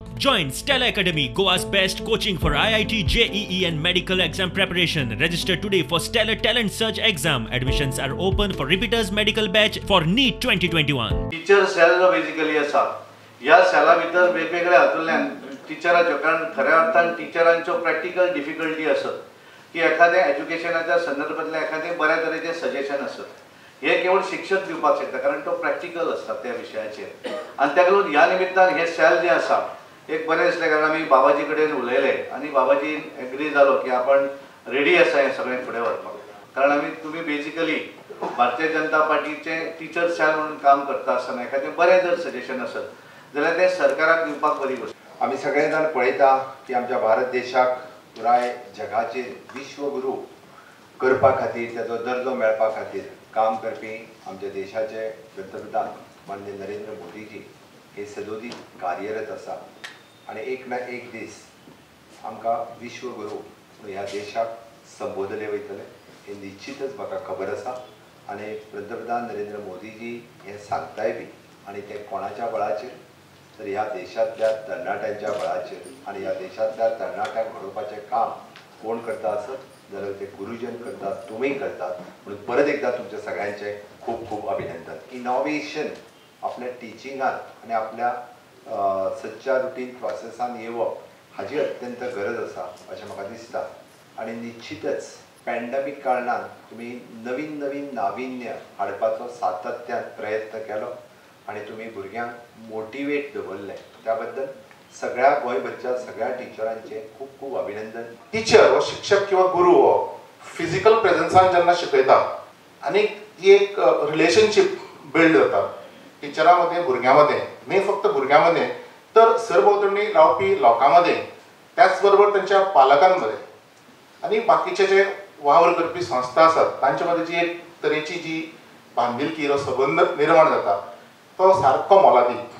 Join Stella Academy, Goa's best coaching for IIT, JEE and medical exam preparation. Register today for Stellar Talent Search exam. Admissions are open for repeaters medical batch for NEET 2021. Teacher cell basically आसा ह्या सेला भितर वेगवेगळ्या हातूंतल्यान टिचरांच्यो कारण खऱ्या अर्थान टिचरांच्यो practical difficulty आसत की एखाद्या एज्युकेशनाच्या संदर्भातले एखादे बऱ्या तरेचे सजेशन आसत हे केवळ शिक्षक दिवपाक शकता कारण तो प्रॅक्टिकल आसता त्या विशयाचेर आनी ताका लागून ह्या निमित्तान हे सेल जे आसा एक बरें दिसलें कारण आमी बाबाजी कडेन उलयले आनी बाबाजी एग्री जालो की आपण रेडी आसा हें सगळें फुडें व्हरपाक कारण आमी तुमी बेसिकली भारतीय जनता पार्टीचे टीचर सेल म्हणून काम करता आसतना एखादें बरें जर सजेशन आसत जाल्यार तें सरकाराक दिवपाक बरी गोश्ट। आमी सगळे जाण पळयता की आमच्या भारत देशाक पुराय जगाचेर विश्वगुरू करपा खातीर ताचो दर्जो मेळपा खातीर काम करपी आमच्या देशाचे पंतप्रधान माननीय नरेंद्र मोदीजी हे सदोदीत कार्यरत आसा आनी एक ना एक दीस आमकां विश्वगुरू ह्या देशाक संबोधले वयतले हे निश्चितच म्हाका खबर आसा आनी पंतप्रधान नरेंद्र मोदीजी हे सांगताय बी आनी ते कोणाच्या बळाचेर तर ह्या देशांतल्या तरणाट्यांच्या बळाचेर आनी ह्या देशांतल्या तरणाट्यांक घडोवपाचें काम कोण करता आसत जाल्यार ते गुरुजन करतात तुमी करतात म्हणून परत एकदा तुमच्या सगळ्यांचे खूब खूब अभिनंदन। इनोवेशन आपल्या टिचिंगात आनी आपल्या सदच्या रुटीन प्रोसेसान येवप हाची अत्यंत गरज आसा अशें म्हाका दिसता आनी निश्चितच पॅन्डेमीक कारणान तुमी नवीन नवीन नाविन्य हाडपाचो सातत्यान प्रयत्न केलो आनी तुमी भुरग्यांक मोटिवेट दवरलें त्या बद्दल सगळ्या गोंयभरच्या सगळ्या टिचरांचे खूब खूब अभिनंदन। टीचर व शिक्षक किंवा गुरु हो फिजिकल प्रेझन्सान जेन्ना शिकयता आनी ती एक रिलेशनशीप बिल्ड जाता टिचरांमध्ये भुरग्यांमध्ये न्ही फक्त भुरग्यांमध्ये तर सरभोंवतणी रावपी लोकांमध्ये त्याचबरोबर त्यांच्या पालकांमध्ये आणि बाकीचे जे वावर करपी संस्था आसात तांचे मदीं जी एक तरेची जी बांधिलकी वा संबंध निर्माण जाता तो सारको मोलादीक।